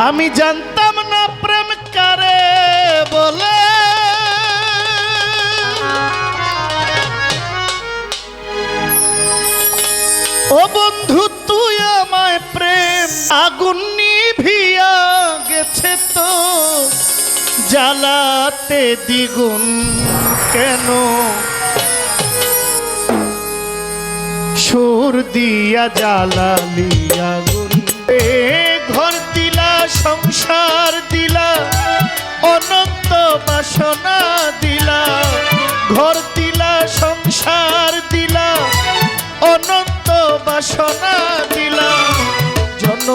আমি জানতাম না প্রেম কারে বলে, ও বন্ধু তুই আমায় প্রেম আগুন নিভিয়া গেছে তো জ্বালাতে দ্বিগুণ কেন, সুর দিয়া জ্বালালি আগুন, ঘর দিলা সংসার দিলা অনন্ত বাসনা দিলা, ঘর দিলা সংসার দিলা অনন্ত বাসনা দিলা জন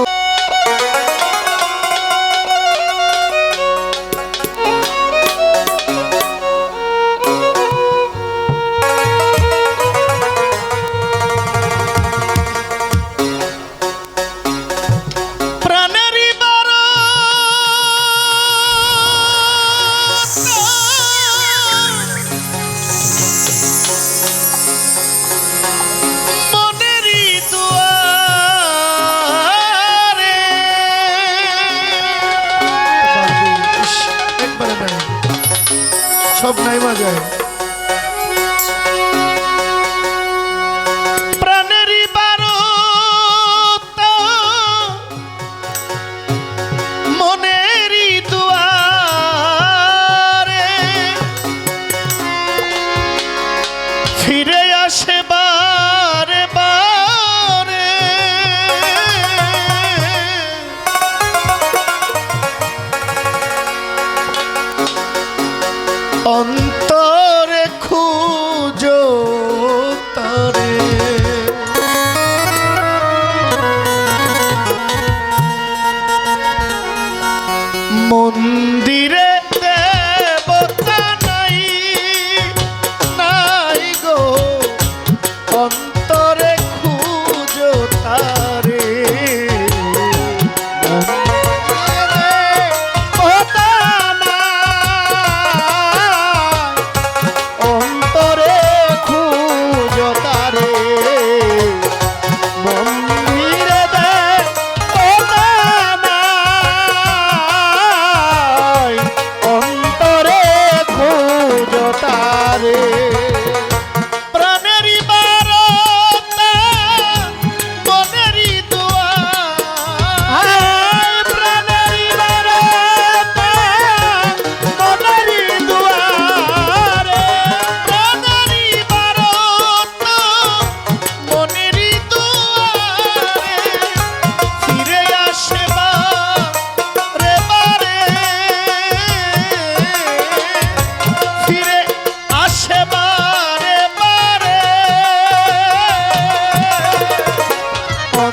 সব নাই মাজায় প্রাণেরই বারত মনেরই দুয়ারে ফিরে আসে বারে বারে, অন্তরে খুঁজো তারে, মন্দিরে দেবতা নাই নাই গো, অন্তরে খুঁজো তারে, মন্দিরে দেবতা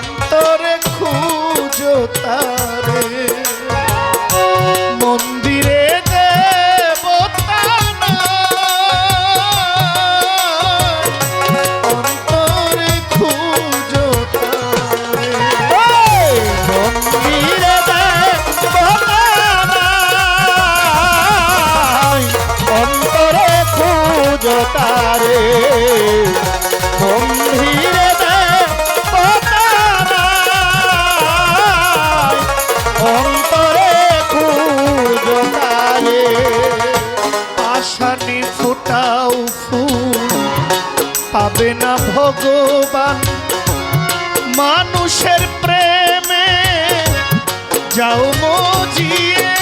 অন্তরে খুঁজো তারে, মন্দিরে দেবতা অন্তরে খুঁজো তারে, মন্দিরে অন্তরে খুঁজো তারে, আশানি ফুটাও ফুল পাবে না ভগবান, মানুষের প্রেমে যাও মজিয়ে,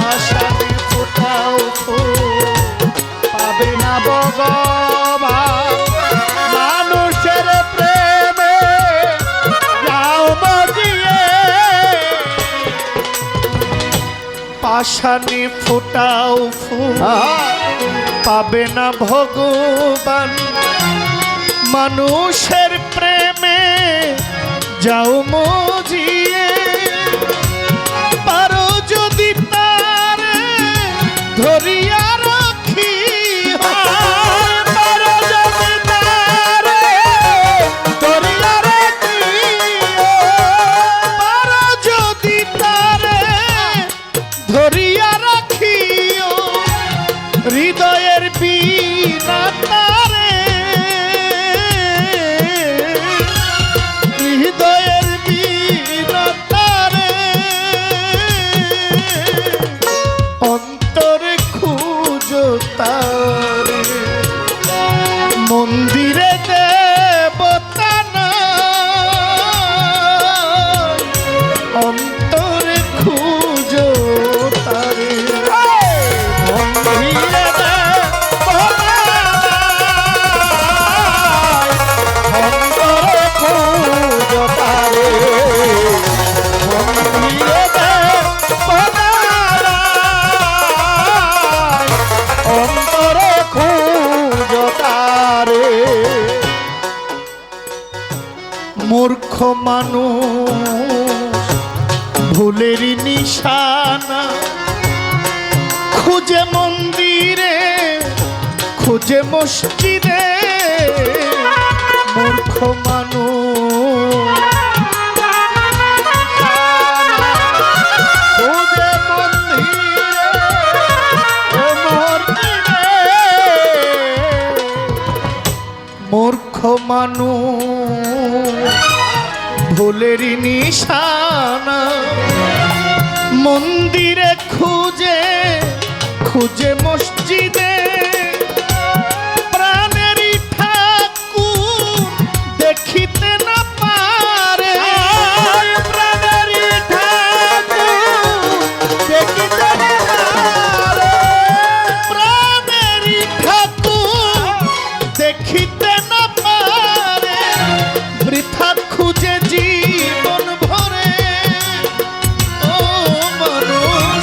আশানি ফুটাও ফুল পাবে না ভগবান, মানুষের প্রেমে যাও মজিয়ে, পাশানি ফুটাও ফুল পাবে না ভগবান, মানুষের প্রেমে যাও মজিয়ে, পারো যদি তারে ধরিয়া রাখি, পারো যদি তারে ধরিয়া রাখি, পারো যদি তারে ধরিয়া রাখিও, হৃদয়ের বীণা তারে, হৃদয়ের বীণা মূর্খ মানুষ ভুলের নিশানা খুঁজে মন্দিরে খুঁজে মসজিদে মূর্খ মানুষ খুঁজে মন্দিরে মূর্খ মানুষ ভুলের নিশানা মন্দিরে খুঁজে খুঁজে মসজিদে প্রাণেরই ঠাকুর দেখিতে না পারে প্রাণেরই ঠাকুর দেখিতে না পারে প্রাণেরই ঠাকুর দেখিতে না পারে বৃথা খুঁজে জীবন ভরে ও মানুষ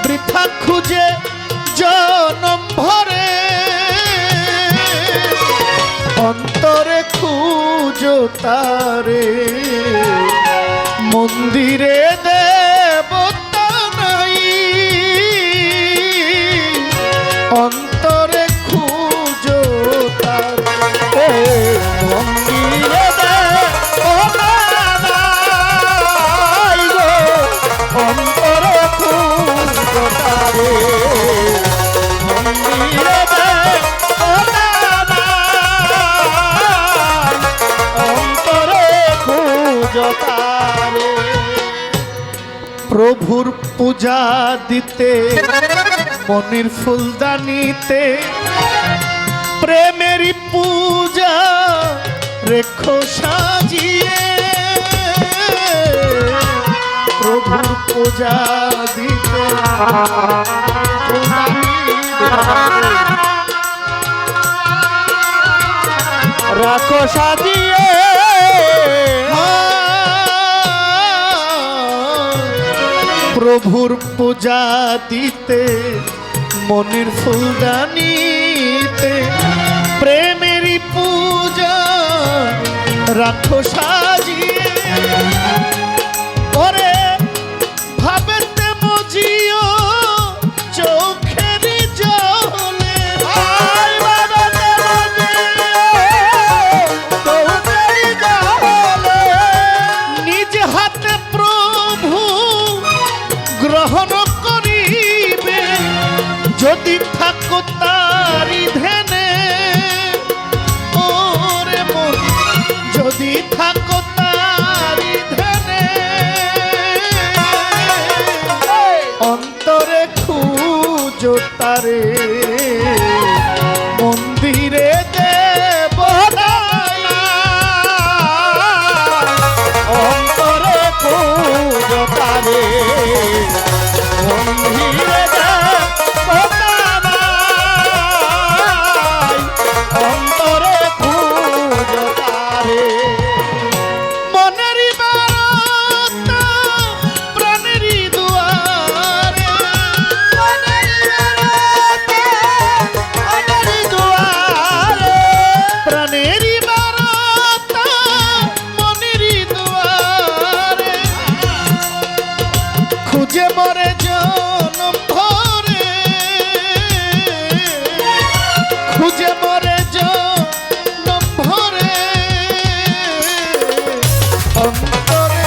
বৃথা খুঁজে জনম ভরে অন্তরে খুঁজো তারে মন্দিরে দেবতা নাই অন্তরে খুঁজো তারে মন্দিরে দেবতা নাই গো অন্তরে খুঁজো তারে মন্দিরে দেবতা নাই অন্তরে খুঁজো তারে প্রভুর পূজা দিতে মনের ফুলদানিতে প্রেমেরই পূজা রেখো সাজিয়ে প্রভুর পূজা দিতে রাখো সাজিয়ে প্রভুর পূজা দিতে মনের ফুলদানিতে প্রেমেরই পূজা রাখো সাজিয়ে ওরে ভাবেতে মজিও চোখের জলে ভাবেতে মজিও চোখের জলে নিজ হাতে প্রভু গ্রহণ করিবে যদি থাকো তারি ধ্যানে ওরে মন যদি থাকো তারি ধ্যানে অন্তরে খুঁজো তারে মন্দিরে দেবতা অন্তরে খুঁজো তারে মন্দিরে দেবতা অন্তরে খুঁজো তারে মনেরই বারান্দা প্রাণেরই দুয়ারে মনেরই দুয়ারে প্রাণেরই বারান্দা মনেরই দুয়ারে খুঁজে মরে জনম ভরে খুঁজে মরে জনম ভরে অন্তরে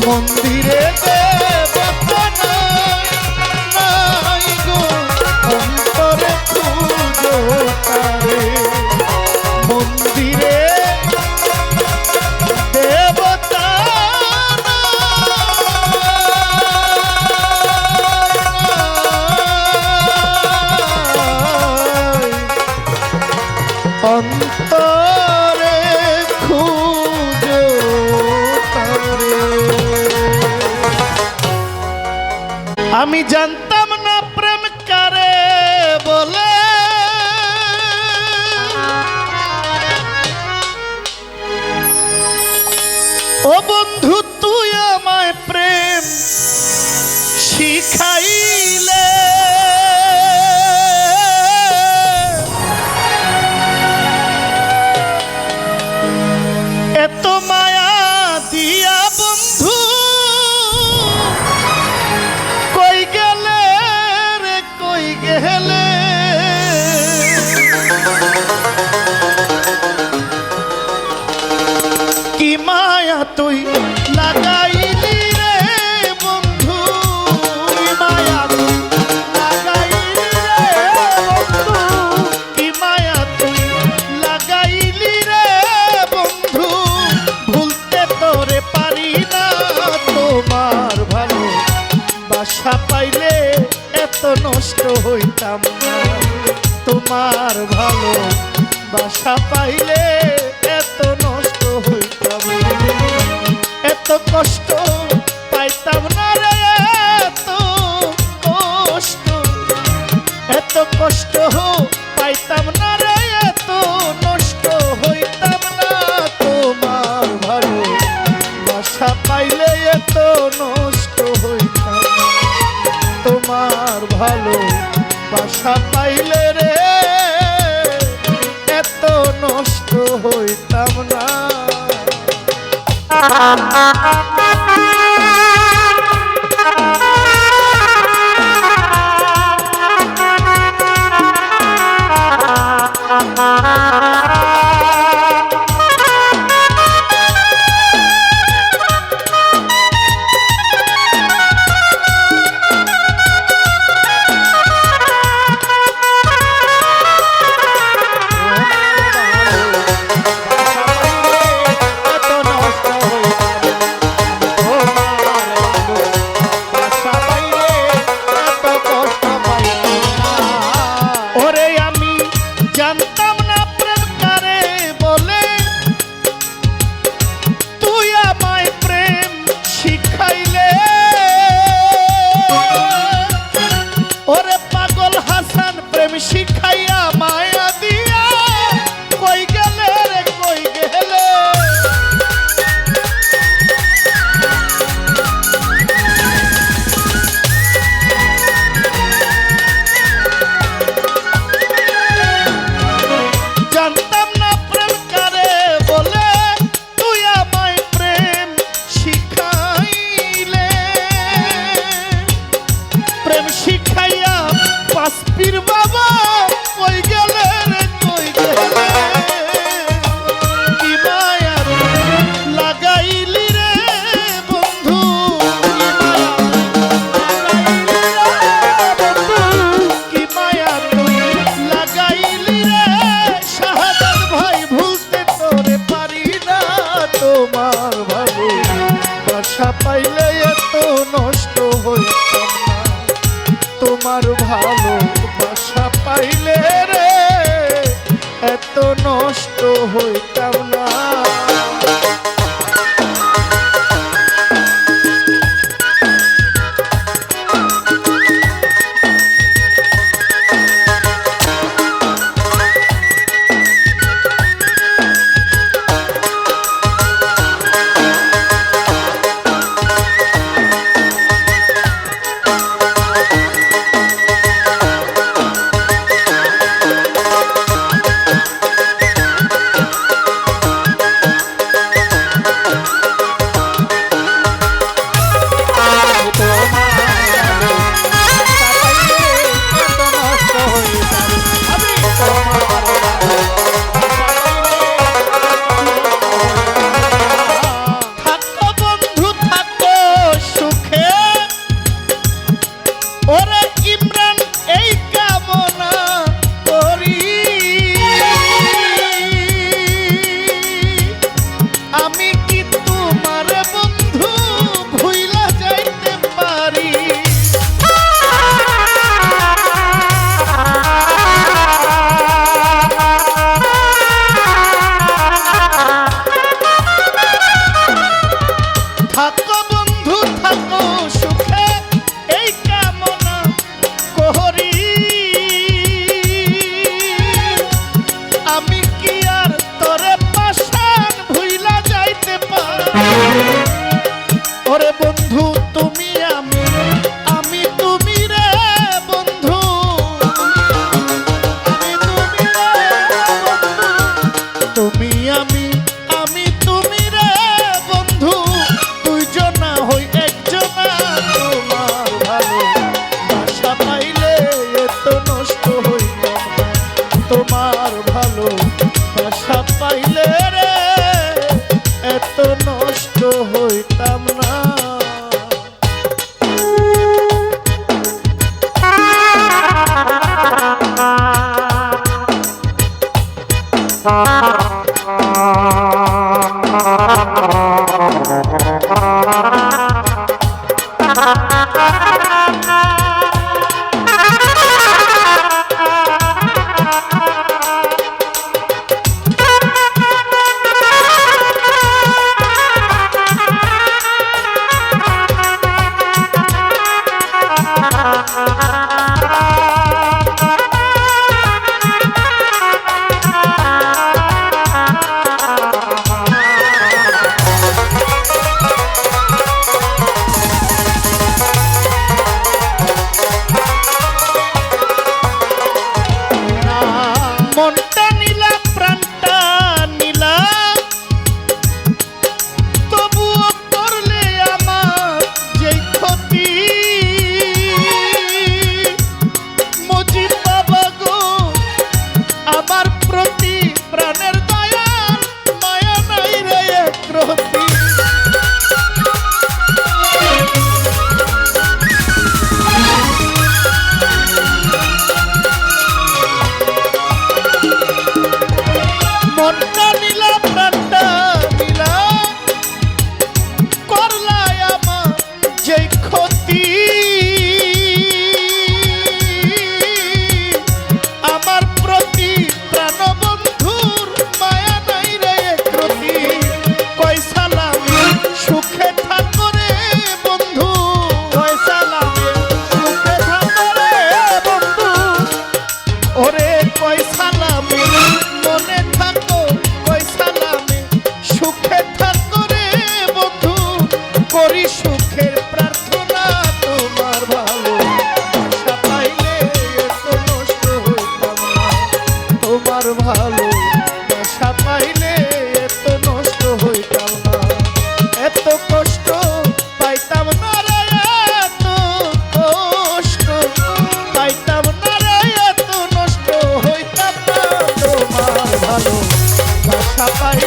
মন্দিরে দেবতা নাই গো অন্তরে খুঁজো তারে মন্দিরে দেবতা অন্তরে খুঁজো তারে আমি জানতাম না প্রেম কারে বলে ও বন্ধু তুই আমায় প্রেম শিখাইলে তুই লাগাইলি রে বন্ধু, কি মায়া তুই লাগাইলি রে বন্ধু, কি মায়া তুই লাগাইলি রে বন্ধু, ভুলতে তোরে পারি না। তোমার ভালো বাসা পাইলে এত নষ্ট হইতাম না, তোমার ভালো বাসা পাইলে এত নষ্ট হইতাম না, এত কষ্ট পাইতাম না রে, এত কষ্ট, এত কষ্ট পাইতাম না রে, এত নষ্ট হইতাম না। তোমার ভালো বাসা পাইলে এত নষ্ট হইতাম না, তোমার ভালো বাসা পাইলে রে এত নষ্ট হইতাম না। জানতাম না প্রেম কারে বলে, তুই আমায় প্রেম শিখাইলে। ওরে পাগল হাসান প্রেম শিখাইয়া মায়া দিয়া কই গেলে রে কই গেলে। জানতাম না প্রেম কারে বলে, তুই আমায় প্রেম শিখাইলে। প্রেম শিখাইয়া পাসপীর বাবা কই গেলে রে কই গেলে। কি মায়া লাগাইলি রে বন্ধু, কি মায়া তুই লাগাইলি রে শাহাদাত ভাই, ভুলতে তোরে পারি না। তোমার ভালো বাসা পাইলে এত নষ্ট হইতাম না, তোমার ভালো বাসা পাইলে রে এত নষ্ট হইতাম না। থাকো বন্ধু থাকো সুখে এই কামনা করি, আমি কি আর তোরে পাশান ভুইলা যাইতে পারি। ওরে বন্ধু তুমি আমি, আমি তুমি রে বন্ধু, আমি তুমি রে বন্ধু, তুমি আমি, আমি তুমি রে বন্ধু, দুইজনা হই একজনা। তোমার ভালো বাসা পাইলে এত নষ্ট হইতাম না, তোমার ভালো বাসা পাইলে রে এত নষ্ট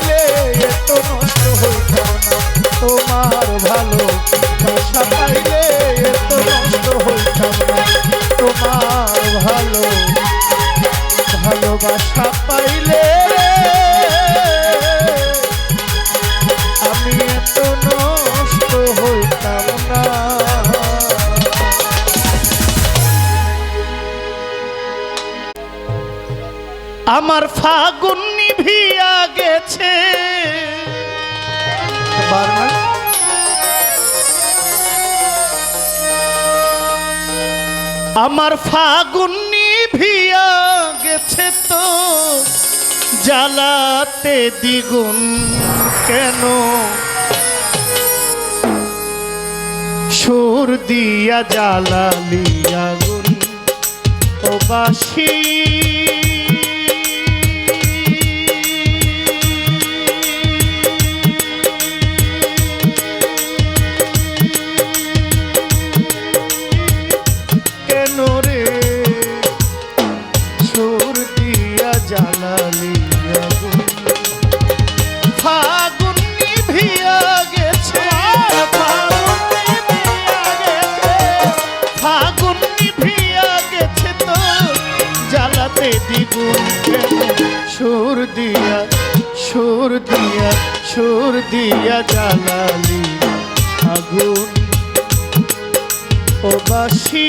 পাইলে এত নষ্ট হইতাম না, তোমার ভালো বাসা পাইলে এত নষ্ট হইতাম না, তোমার ভালোবাসা পাইলে আমি এত নষ্ট হইতাম না। আমার ফাগুন নিভিয়া গেছে, আমার ফাগুন নিভিয়া গেছে তো জ্বালাতে দ্বিগুণ কেন, সুর দিয়া জ্বালালি আগুন ও বাসি, সুর দিয়া জ্বালালি আগুন ও বাসি,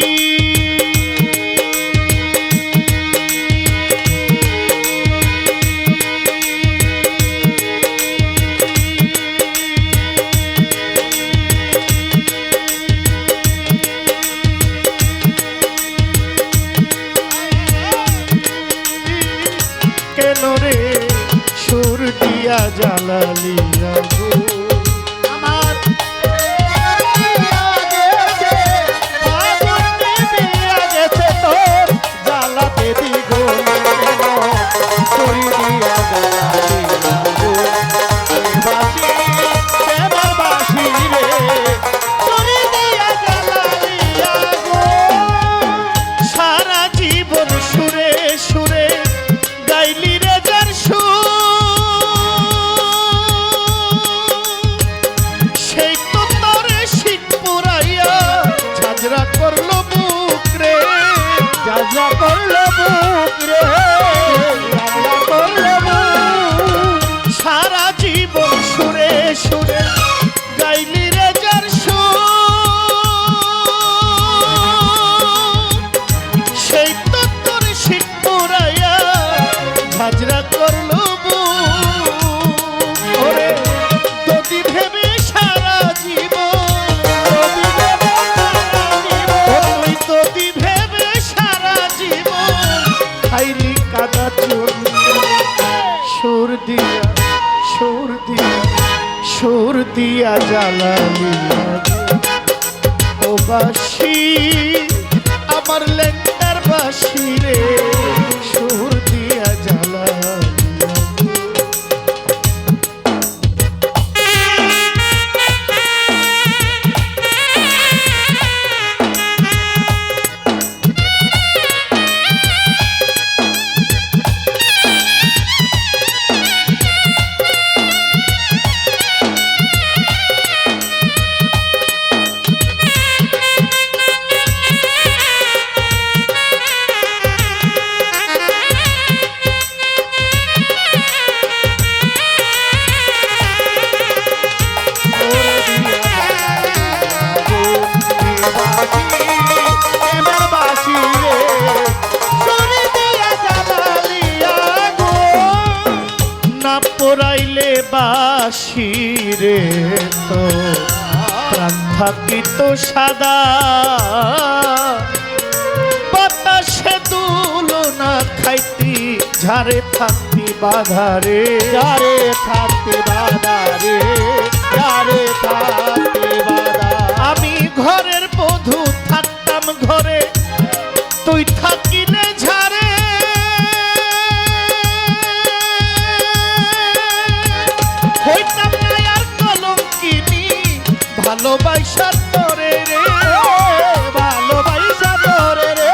কেন রে সুর দিয়া জ্বালালি আগুন, আমার গেছে তোর জ্বালাতে দ্বিগুণ কেন, সুর দিয়া জ্বালালি আগুন বাসি, আমার বাসি রে সুর দিয়া জ্বালালি আগুন, সারা জীবন সুরে সুরে গাইলি রে যার সুর, সেই তো তোরে শীত পুরাইয়া ঝাঁঝরা করলো বুক রে, ঝাঁঝরা করলো বুক রে, ঝাঁঝরা করলো বুক, সারা জীবন সুরে সুরে গাইলি রে যার সুর, সেই তো তোরে শীত পুরাইয়া ঝাঁঝরা করলো বুক, ওরে যদি ভেবে সারা জীবন, তুই যদি ভেবে সারা জীবন খাইলি কাদা চুন, সুর দিয়া সুর দিয়া সুর দিয়া জ্বালালি ও বাসি, আমার লেঙ্গার বাসি রে সুর দিয়া জ্বালালি। পোড়াইলে বাসি রে তো প্রাণ থাকিত সাদা, বাতাসে দুলনা খাইতি ঝাড়ে থাকতি বাধারে, ঝাড়ে থাকতি বাধারে, ঝাড়ে থাকতি বাধা, আমি ঘরের বধূ থাকতাম ঘরে, তুই থাকিলে ঝাড়ে, হইতাম না আর কলঙ্কিনী ভালোবাসা তোরে রে, ভালোবাসা তোরে রে,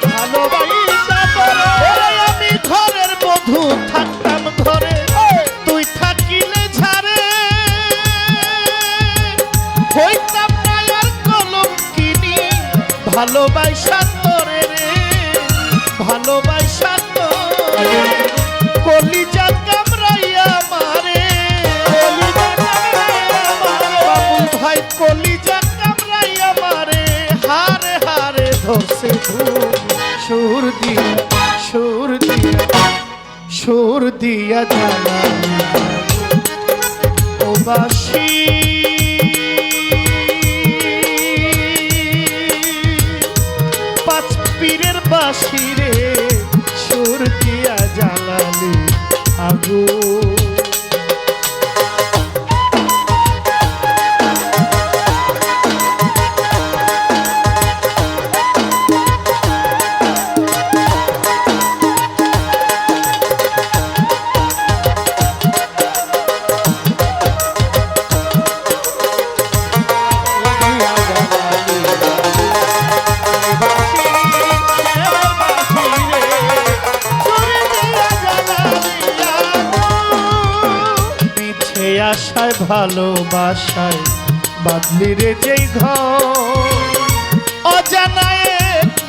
ভালোবাসা তোরে, আমি ঘরের বধূ থাকতাম ঘরে, ভালোবাসা তোরে রে ভালোবাসা তোরে কলিজা কামড়াইয়া মারে বাবুল ভাই কলিজা কামড়াইয়া মারে হারে হারে ধরছে সুর দিয়া সুর দিয়া সুর দিয়া জানা ও বাসি পাঁচ পীরের বাসি রে সুর দিয়া জ্বালালি আগুন আশায় ভালোবাসায় বাদলি রে যেই ঘর অজানায়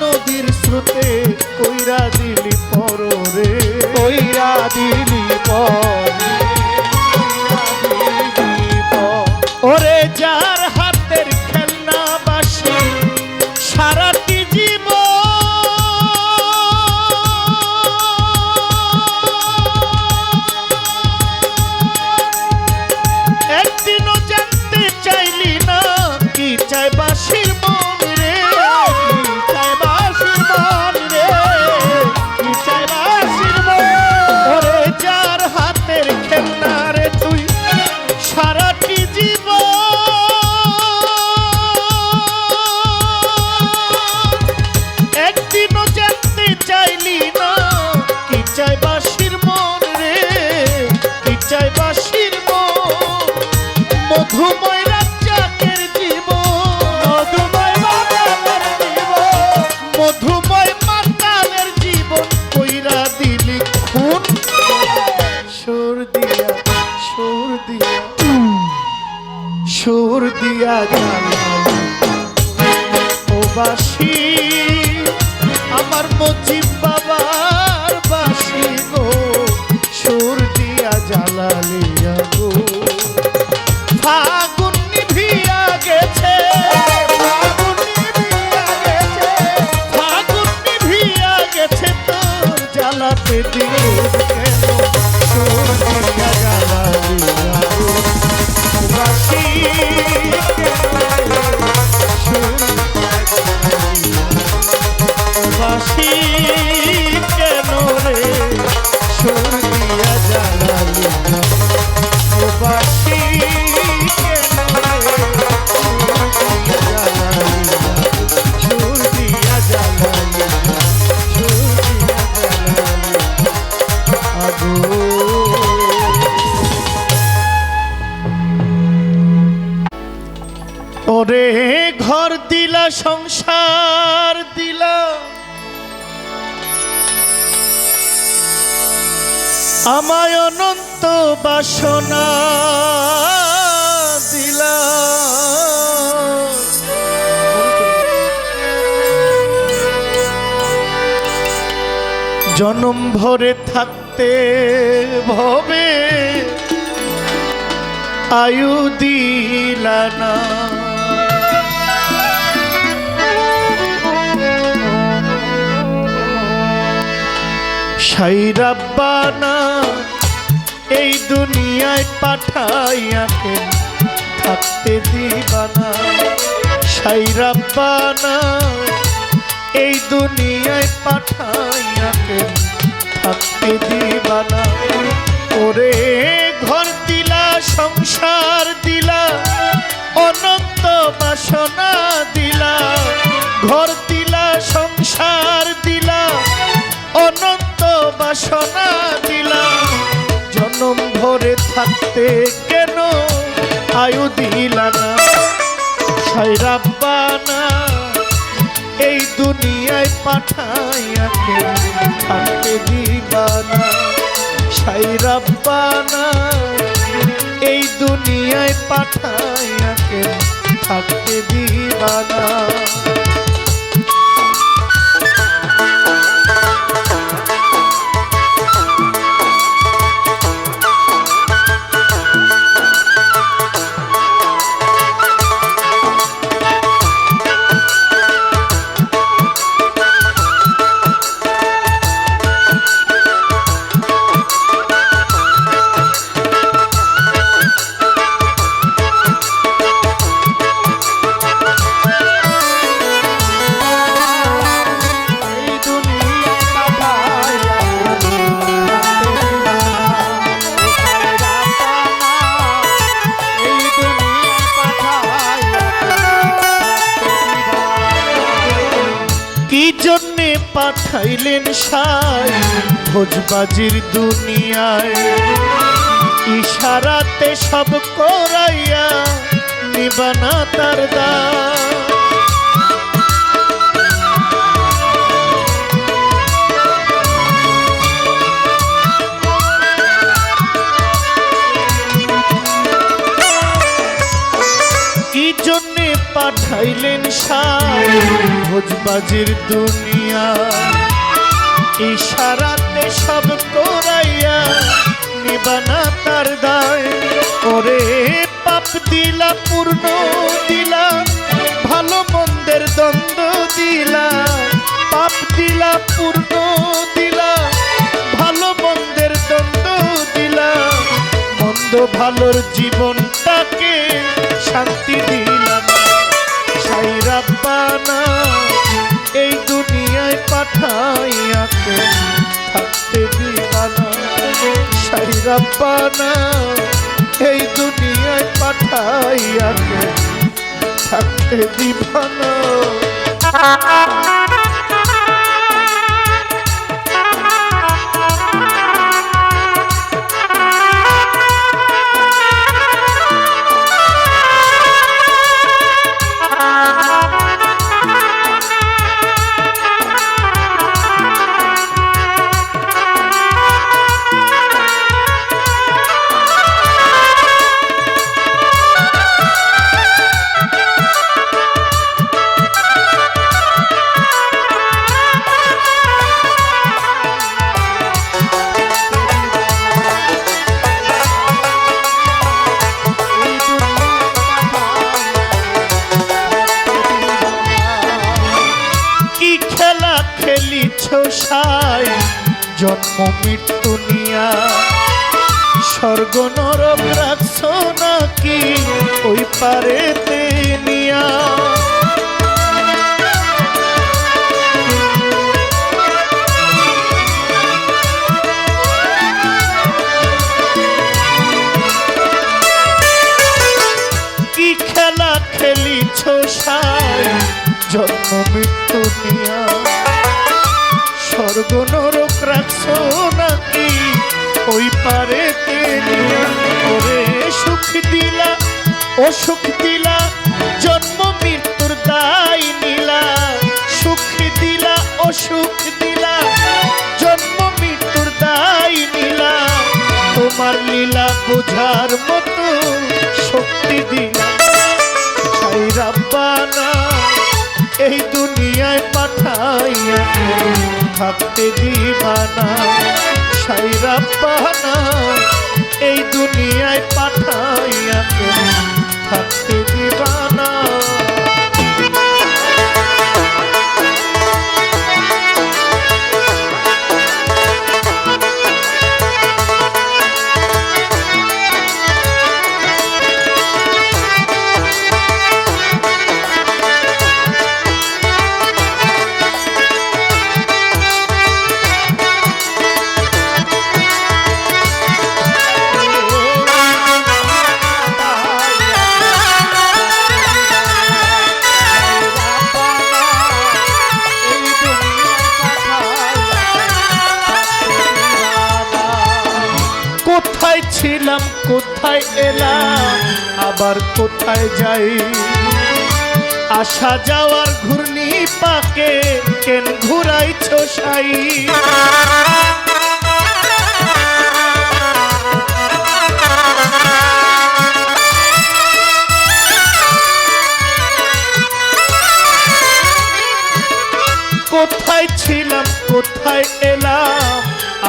নদীর স্রোতে কইরা দিলি পর রে কইরা দিলি পর ওরে যার হাতের খেলনা বাসি সারাটি জীবন মধুময় রাজ্জাকের জীবন মধুময় মাতালের জীবন কইরা দিলি খুন সুর দিয়া সুর দিয়া সুর দিয়া জানালি ও বাসি আমার মুজিব বাবার বাসি গো সুর দিয়া জ্বালালি আগো ফাগুন নিভিয়া গেছে ফাগুন নিভিয়া গেছে তোর জ্বালাতে দিল কেন সুর দিয়া জ্বালালি আগো বাসি বাসি কেন রে সুর দিয়া জ্বালালি বাসি ওরে ঘর দিলা সংসার দিলা আমায় অনন্ত বাসনা দিলা জনম ভরে থাকতে ভবে আয়ু দিলা না সাই রাব্বানা এই দুনিয়ায় পাঠাইয়াকে থাকতে দিবানা সাই রাব্বানা এই দুনিয়ায় পাঠাইয়াকে থাকতে দিবানা ওরে ঘর দিলা সংসার দিলা অনন্ত বাসনা দিলা ঘর দিলা সংসার দিলা অনন্ত বাসনা দিলা জনম ভরে থাকতে কেন আয়ু দিলা না সাই রাব্বানা এই দুনিয়ায় পাঠাইয়াকে থাকতে দিবানা সাই রাব্বানা এই দুনিয়ায় পাঠাইয়াকে থাকতে দিবানা পাঠাইলেন সাই ভোজবাজির দুনিয়ায় ইশারাতে সব করাইয়া নিবানা তার দায় কি জন্যে পাঠাইলেন সাই ভোজবাজির দুনিয়া ইশারাতে সব করাইয়া নিবানা তার দায় ওরে পাপ দিলা পূর্ণ দিলা ভালো মন্দের দ্বন্দ্ব দিলা পাপ দিলা পূর্ণ দিলা ভালো মন্দের দ্বন্দ্ব দিলা মন্দ ভালোর জীবনটাকে শান্তি দিলা সাই রাব্বানা এই দুনিয়ায় পাঠাইয়াকে থাকতে দিবানা সাই রাব্বানা এই দুনিয়ায় পাঠাইয়াকে থাকতে দিবানা সাই জন্ম মৃত্যু নিয়া স্বর্গ নরক রাখছ নাকি ওই পারেতে নিয়া কি খেলা খেলিছ সাই জন্ম মৃত্যু নিয়া স্বর্গ নরক রাখছ নাকি ওই পারেতে নিয়া ওরে সুখ দিলা অসুখ দিলা জন্ম মৃত্যুর দায় নিলা সুখ দিলা অসুখ দিলা জন্ম মৃত্যুর দায় নিলা তোমার লীলা বোঝার মতো শক্তি দিলা সাই রাব্বানা এই দুনিয়ায় পাঠাইয়া থাকতে দিবানা সাই রাব্বানা এই দুনিয়ায় পাঠাইয়া থাকতে দিবানা কোথায় ছিলাম কোথায় এলাম আবার কোথায় যাই আসা যাওয়ার ঘূর্ণি পাকে কেন ঘুরাইছ সাই কোথায় ছিলাম কোথায় এলাম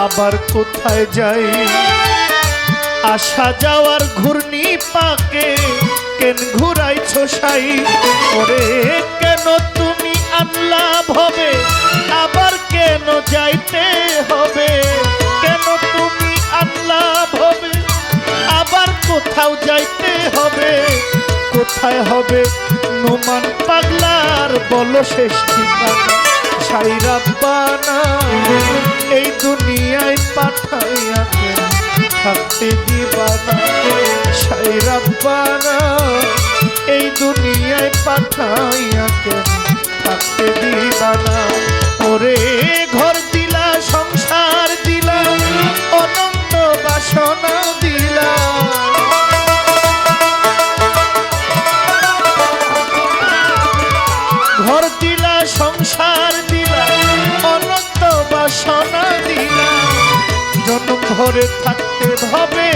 আবার কোথায় যাই আসা যাওয়ার ঘূর্ণি পাকে কেন ঘুরাইছ সাই ওরে কেন তুমি আল্লাহ হবে আবার কেন যাইতে হবে কেন তুমি আল্লাহ হবে আবার কোথাও যাইতে হবে কোথায় হবে নোমান পাগলার বলো শেষ ঠিকানা সাই রাব্বানা এই দুনিয়ায় পাঠাইয়া থাকতে দিবানা সাই রাব্বানা এই দুনিয়ায় পাঠাইয়া থাকতে দিবানা ওরে ঘর দিলা সংসার দিলা অনন্ত বাসনা দিলা ঘর দিলা সংসার দিলা অনন্ত বাসনা দিলা জনম ভরে থাকতে হবে